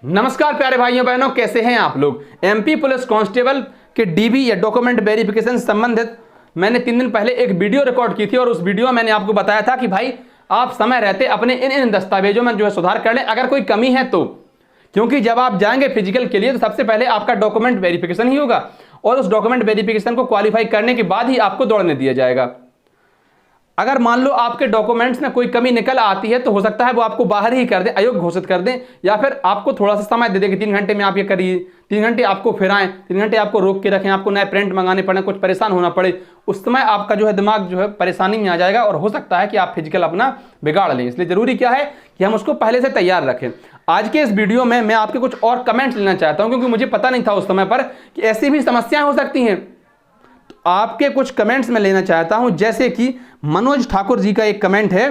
नमस्कार प्यारे भाइयों बहनों, कैसे हैं आप लोग। एमपी पुलिस कांस्टेबल के डीबी या डॉक्यूमेंट वेरिफिकेशन संबंधित मैंने 3 दिन पहले एक वीडियो रिकॉर्ड की थी और उस वीडियो में मैंने आपको बताया था कि भाई आप समय रहते अपने इन दस्तावेजों में जो है सुधार कर लें अगर कोई कमी है तो, क्योंकि जब आप जाएंगे फिजिकल के लिए तो सबसे पहले आपका डॉक्यूमेंट वेरिफिकेशन ही होगा और उस डॉक्यूमेंट वेरिफिकेशन को क्वालिफाई करने के बाद ही आपको दौड़ने दिया जाएगा। अगर मान लो आपके डॉक्यूमेंट्स में कोई कमी निकल आती है तो हो सकता है वो आपको बाहर ही कर दें, अयोग्य घोषित कर दें, या फिर आपको थोड़ा सा समय दे दें कि 3 घंटे में आप ये करिए, 3 घंटे आपको फिराएं, 3 घंटे आपको रोक के रखें, आपको नए प्रिंट मंगाने पड़े, कुछ परेशान होना पड़े। उस समय आपका जो है दिमाग जो है परेशानी में आ जाएगा और हो सकता है कि आप फिजिकल अपना बिगाड़ लें। इसलिए जरूरी क्या है कि हम उसको पहले से तैयार रखें। आज के इस वीडियो में मैं आपके कुछ और कमेंट्स लेना चाहता हूं, क्योंकि मुझे पता नहीं था उस समय पर कि ऐसी भी समस्याएं हो सकती हैं। तो आपके कुछ कमेंट्स में लेना चाहता हूं, जैसे कि मनोज ठाकुर जी का एक कमेंट है।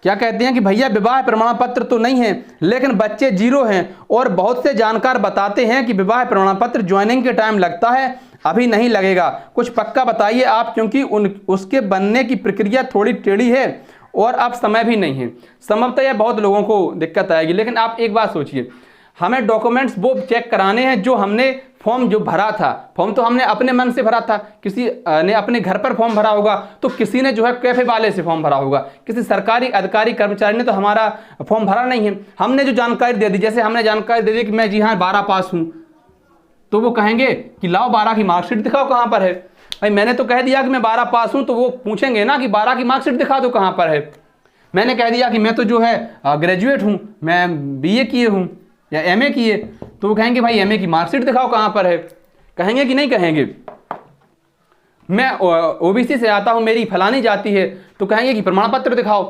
क्या कहते हैं कि भैया विवाह प्रमाण पत्र तो नहीं है लेकिन बच्चे 0 हैं और बहुत से जानकार बताते हैं कि विवाह प्रमाण पत्र ज्वाइनिंग के टाइम लगता है, अभी नहीं लगेगा। कुछ पक्का बताइए आप, क्योंकि उसके बनने की प्रक्रिया थोड़ी टेढ़ी है और अब समय भी नहीं है। संभवतः यह बहुत लोगों को दिक्कत आएगी, लेकिन आप एक बात सोचिए, हमें डॉक्यूमेंट्स वो चेक कराने हैं जो हमने फॉर्म जो भरा था। फॉर्म तो हमने अपने मन से भरा था, किसी ने अपने घर पर फॉर्म भरा होगा, तो किसी ने जो है कैफे वाले से फॉर्म भरा होगा, किसी सरकारी अधिकारी कर्मचारी ने तो हमारा फॉर्म भरा नहीं है। हमने जो जानकारी दे दी, जैसे हमने जानकारी दे दी कि मैं जी हाँ 12 पास हूँ, तो वो कहेंगे कि लाओ 12 की मार्कशीट दिखाओ कहाँ पर है। भाई मैंने तो कह दिया कि मैं 12 पास हूँ, तो वो पूछेंगे ना कि 12 की मार्कशीट दिखा दो कहाँ पर है। मैंने कह दिया कि मैं तो जो है ग्रेजुएट हूँ, मैं BA किए हूँ या MA किए, तो वो कहेंगे भाई MA की मार्कशीट दिखाओ कहाँ पर है। कहेंगे कि नहीं कहेंगे। मैं OBC से आता हूँ, मेरी फलानी जाति है, तो कहेंगे कि प्रमाण पत्र दिखाओ।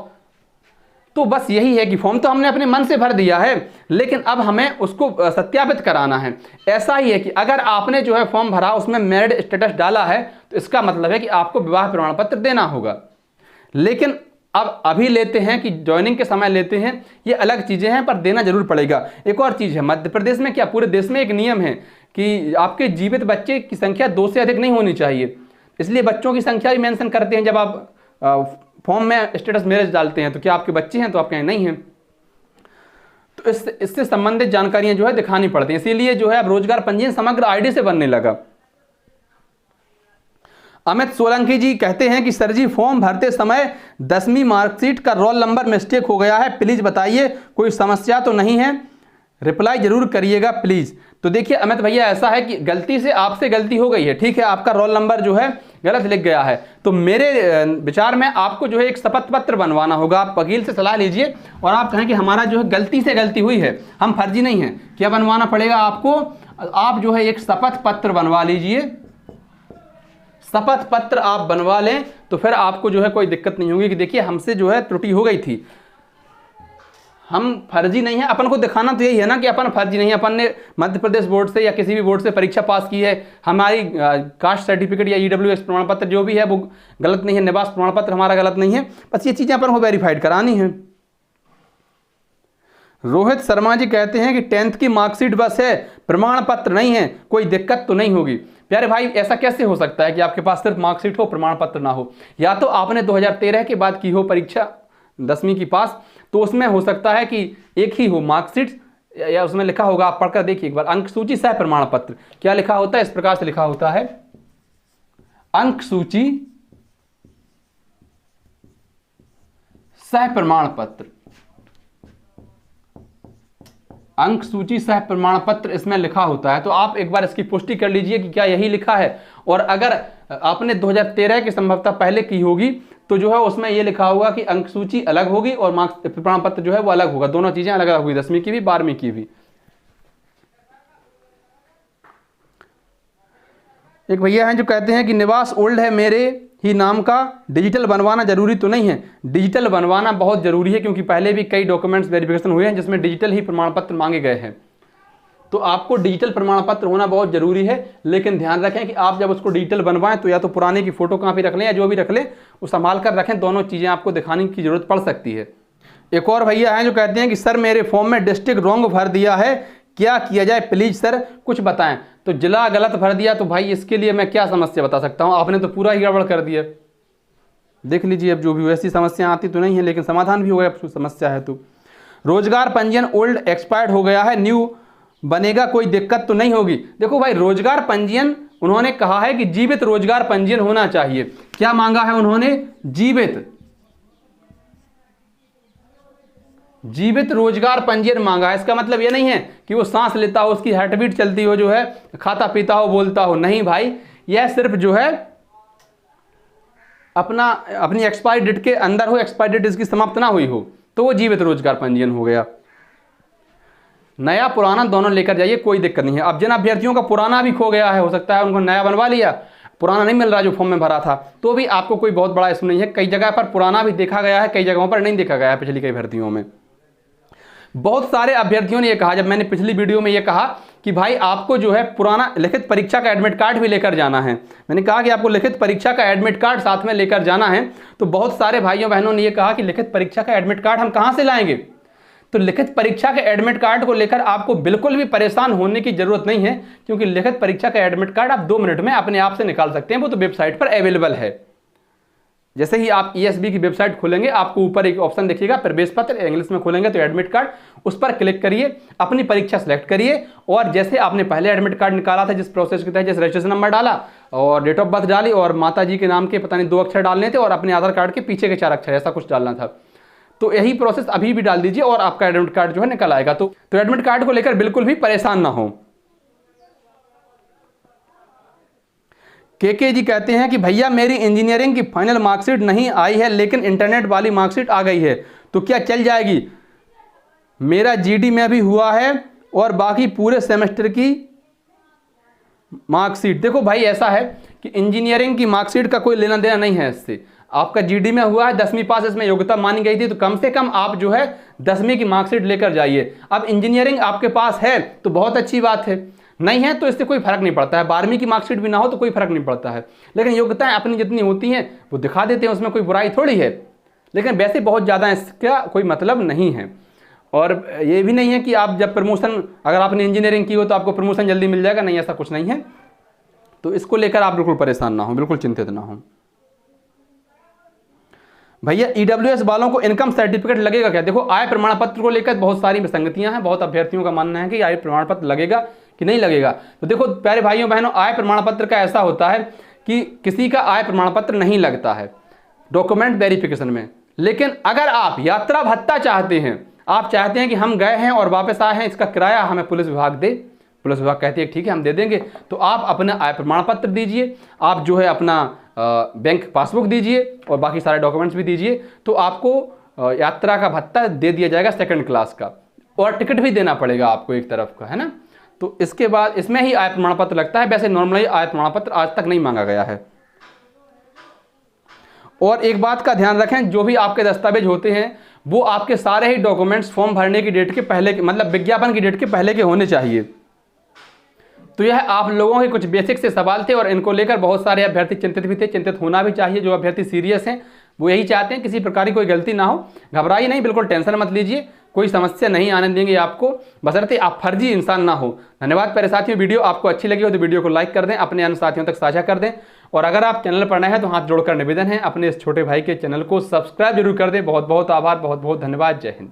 तो बस यही है कि फॉर्म तो हमने अपने मन से भर दिया है, लेकिन अब हमें उसको सत्यापित कराना है। ऐसा ही है कि अगर आपने जो है फॉर्म भरा, उसमें मैरिड स्टेटस डाला है, तो इसका मतलब है कि आपको विवाह प्रमाण पत्र देना होगा। लेकिन अब अभी लेते हैं कि ज्वाइनिंग के समय लेते हैं, ये अलग चीज़ें हैं, पर देना जरूर पड़ेगा। एक और चीज़ है, मध्य प्रदेश में क्या पूरे देश में एक नियम है कि आपके जीवित बच्चे की संख्या 2 से अधिक नहीं होनी चाहिए। इसलिए बच्चों की संख्या भी मेंशन करते हैं जब आप फॉर्म में स्टेटस मैरिज डालते हैं, तो क्या आपके बच्चे हैं, तो आप कहें नहीं हैं। तो इससे संबंधित जानकारियां जो है दिखानी पड़ती हैं। इसीलिए जो है अब रोजगार पंजीयन समग्र ID से बनने लगा। अमित सोलंकी जी कहते हैं कि सर जी फॉर्म भरते समय 10वीं मार्कशीट का रोल नंबर मिस्टेक हो गया है, प्लीज बताइए, कोई समस्या तो नहीं है, रिप्लाई जरूर करिएगा प्लीज। तो देखिए अमित भैया, ऐसा है कि गलती से आपसे गलती हो गई है, ठीक है, आपका रोल नंबर जो है गलत लिख गया है। तो मेरे विचार में आपको जो है एक शपथ पत्र बनवाना होगा। आप वकील से सलाह लीजिए और आप कहें कि हमारा जो है गलती से गलती हुई है, हम फर्जी नहीं है। क्या बनवाना पड़ेगा आपको? आप जो है एक शपथ पत्र बनवा लीजिए। शपथ पत्र आप बनवा लें तो फिर आपको जो है कोई दिक्कत नहीं होगी कि देखिए हमसे जो है त्रुटि हो गई थी, हम फर्जी नहीं है। अपन को दिखाना तो यही है ना कि अपन फर्जी नहीं है, अपन ने मध्य प्रदेश बोर्ड से या किसी भी बोर्ड से परीक्षा पास की है, हमारी कास्ट सर्टिफिकेट या EWS प्रमाण पत्र जो भी है वो गलत नहीं है, निवास प्रमाण पत्र हमारा गलत नहीं है। बस ये चीज़ें अपन को वेरीफाइड करानी है। रोहित शर्मा जी कहते हैं कि 10th की मार्कशीट बस है, प्रमाण पत्र नहीं है, कोई दिक्कत तो नहीं होगी। प्यारे भाई, ऐसा कैसे हो सकता है कि आपके पास सिर्फ मार्कशीट हो, प्रमाण पत्र ना हो? या तो आपने 2013 के बाद की हो परीक्षा 10वीं की पास, तो उसमें हो सकता है कि एक ही हो मार्कशीट, या उसमें लिखा होगा, आप पढ़कर देखिए एक बार, अंक सूची सह प्रमाण पत्र। क्या लिखा होता है? इस प्रकार से लिखा होता है, अंक सूची सह प्रमाण पत्र, अंक सूची सह प्रमाण पत्र इसमें लिखा होता है। तो आप एक बार इसकी पुष्टि कर लीजिए कि क्या यही लिखा है। और अगर आपने 2013 की संभवतः पहले की होगी तो जो है उसमें ये लिखा होगा कि अंक सूची अलग होगी और मार्क्स प्रमाण पत्र जो है वो अलग होगा। दोनों चीजें अलग अलग होगी, 10वीं की भी 12वीं की भी। एक भैया हैं जो कहते हैं कि निवास ओल्ड है मेरे ही नाम का, डिजिटल बनवाना जरूरी तो नहीं है? डिजिटल बनवाना बहुत जरूरी है, क्योंकि पहले भी कई डॉक्यूमेंट्स वेरिफिकेशन हुए हैं जिसमें डिजिटल ही प्रमाण पत्र मांगे गए हैं। तो आपको डिजिटल प्रमाण पत्र होना बहुत जरूरी है, लेकिन ध्यान रखें कि आप जब उसको डिजिटल बनवाएं तो या तो पुराने की फोटो कॉपी रख लें या जो भी रख लें वो संभाल कर रखें। दोनों चीज़ें आपको दिखाने की जरूरत पड़ सकती है। एक और भैया हैं जो कहते हैं कि सर मेरे फॉर्म में डिस्ट्रिक्ट रॉन्ग भर दिया है, क्या किया जाए प्लीज सर कुछ बताएं। तो जिला गलत भर दिया, तो भाई इसके लिए मैं क्या समस्या बता सकता हूँ? आपने तो पूरा ही गड़बड़ कर दिया। देख लीजिए अब जो भी, वैसी समस्या आती तो नहीं है, लेकिन समाधान भी होगा समस्या है तो। रोजगार पंजीयन ओल्ड एक्सपायर्ड हो गया है, न्यू बनेगा, कोई दिक्कत तो नहीं होगी। देखो भाई, रोजगार पंजीयन उन्होंने कहा है कि जीवित रोजगार पंजीयन होना चाहिए। क्या मांगा है उन्होंने? जीवित रोजगार पंजीयन मांगा है। इसका मतलब ये नहीं है कि वो सांस लेता हो, उसकी हार्ट बीट चलती हो, जो है खाता पीता हो, बोलता हो, नहीं भाई, यह सिर्फ जो है अपनी एक्सपायरी डेट के अंदर हो, एक्सपायरी डेट इसकी समाप्त ना हुई हो, तो वो जीवित रोजगार पंजीयन हो गया। नया पुराना दोनों लेकर जाइए, कोई दिक्कत नहीं है। अब जिन अभ्यर्थियों का पुराना भी खो गया है, हो सकता है उनको नया बनवा लिया, पुराना नहीं मिल रहा जो फॉर्म में भरा था, तो भी आपको कोई बहुत बड़ा इसमें नहीं है। कई जगह पर पुराना भी देखा गया है, कई जगहों पर नहीं देखा गया है पिछली कई भर्तियों में। बहुत सारे अभ्यर्थियों ने यह कहा, जब मैंने पिछली वीडियो में यह कहा कि भाई आपको जो है पुराना लिखित परीक्षा का एडमिट कार्ड भी लेकर जाना है, मैंने कहा कि आपको लिखित परीक्षा का एडमिट कार्ड साथ में लेकर जाना है, तो बहुत सारे भाइयों बहनों ने यह कहा कि लिखित परीक्षा का एडमिट कार्ड हम कहां से लाएंगे? तो लिखित परीक्षा के एडमिट कार्ड को लेकर आपको बिल्कुल भी परेशान होने की जरूरत नहीं है, क्योंकि लिखित परीक्षा का एडमिट कार्ड आप 2 मिनट में अपने आप से निकाल सकते हैं, वो तो वेबसाइट पर अवेलेबल है। जैसे ही आप ESB की वेबसाइट खोलेंगे, आपको ऊपर एक ऑप्शन देखिएगा, प्रवेश पत्र, इंग्लिश में खोलेंगे तो एडमिट कार्ड, उस पर क्लिक करिए, अपनी परीक्षा सेलेक्ट करिए, और जैसे आपने पहले एडमिट कार्ड निकाला था जिस प्रोसेस के तहत, जैसे रजिस्ट्रेशन नंबर डाला और डेट ऑफ बर्थ डाली और माता जी के नाम के पता नहीं 2 अक्षर डालने थे और अपने आधार कार्ड के पीछे के 4 अक्षर, ऐसा कुछ डालना था, तो यही प्रोसेस अभी भी डाल दीजिए और आपका एडमिट कार्ड जो है निकल आएगा। तो एडमिट कार्ड को लेकर बिल्कुल भी परेशान ना हो। के जी कहते हैं कि भैया मेरी इंजीनियरिंग की फाइनल मार्कशीट नहीं आई है, लेकिन इंटरनेट वाली मार्कशीट आ गई है, तो क्या चल जाएगी? मेरा GD में भी हुआ है और बाकी पूरे सेमेस्टर की मार्कशीट। देखो भाई, ऐसा है कि इंजीनियरिंग की मार्कशीट का कोई लेना देना नहीं है इससे। आपका GD में हुआ है, 10वीं पास इसमें योग्यता मानी गई थी, तो कम से कम आप जो है 10वीं की मार्कशीट लेकर जाइए। अब इंजीनियरिंग आपके पास है तो बहुत अच्छी बात है, नहीं है तो इससे कोई फर्क नहीं पड़ता है। 12वीं की मार्कशीट भी ना हो तो कोई फर्क नहीं पड़ता है, लेकिन योग्यताएं अपनी जितनी होती हैं वो दिखा देते हैं, उसमें कोई बुराई थोड़ी है, लेकिन वैसे बहुत ज़्यादा इसका कोई मतलब नहीं है। और ये भी नहीं है कि आप जब प्रमोशन, अगर आपने इंजीनियरिंग की हो तो आपको प्रमोशन जल्दी मिल जाएगा, नहीं, ऐसा कुछ नहीं है। तो इसको लेकर आप बिल्कुल परेशान ना हो, बिल्कुल चिंतित ना हो। भैया EWS वालों को इनकम सर्टिफिकेट लगेगा क्या? देखो, आय प्रमाण पत्र को लेकर बहुत सारी विसंगतियां हैं। बहुत अभ्यर्थियों का मानना है कि आय प्रमाण पत्र लगेगा कि नहीं लगेगा। तो देखो प्यारे भाइयों बहनों, आय प्रमाण पत्र का ऐसा होता है कि किसी का आय प्रमाण पत्र नहीं लगता है डॉक्यूमेंट वेरिफिकेशन में, लेकिन अगर आप यात्रा भत्ता चाहते हैं, आप चाहते हैं कि हम गए हैं और वापस आए हैं, इसका किराया हमें पुलिस विभाग दे, पुलिस विभाग कहती है ठीक है हम दे देंगे, तो आप अपना आय प्रमाण पत्र दीजिए, आप जो है अपना बैंक पासबुक दीजिए और बाकी सारे डॉक्यूमेंट्स भी दीजिए, तो आपको यात्रा का भत्ता दे दिया जाएगा 2nd क्लास का, और टिकट भी देना पड़ेगा आपको एक तरफ का, है ना। तो इसके बाद इसमें ही आय प्रमाण पत्र लगता है। वैसे नॉर्मली आय प्रमाण पत्र आज तक नहीं मांगा गया है। और एक बात का ध्यान रखें, जो भी आपके दस्तावेज होते हैं वो आपके सारे ही डॉक्यूमेंट्स फॉर्म भरने की डेट के पहले के, मतलब विज्ञापन की डेट के पहले के होने चाहिए। तो यह आप लोगों के कुछ बेसिक से सवाल थे और इनको लेकर बहुत सारे अभ्यर्थी चिंतित भी थे। चिंतित होना भी चाहिए, जो अभ्यर्थी सीरियस हैं वो यही चाहते हैं किसी प्रकार की कोई गलती ना हो। घबराइए नहीं, बिल्कुल टेंशन मत लीजिए, कोई समस्या नहीं आने देंगे आपको, बशर्ते आप फर्जी इंसान ना हो। धन्यवाद प्यारे साथियों। वीडियो आपको अच्छी लगी हो तो वीडियो को लाइक कर दें, अपने अन्य साथियों तक साझा कर दें, और अगर आप चैनल पर नए हैं तो हाथ जोड़कर निवेदन है अपने इस छोटे भाई के चैनल को सब्सक्राइब जरूर कर दें। बहुत बहुत आभार, बहुत बहुत धन्यवाद। जय हिंद।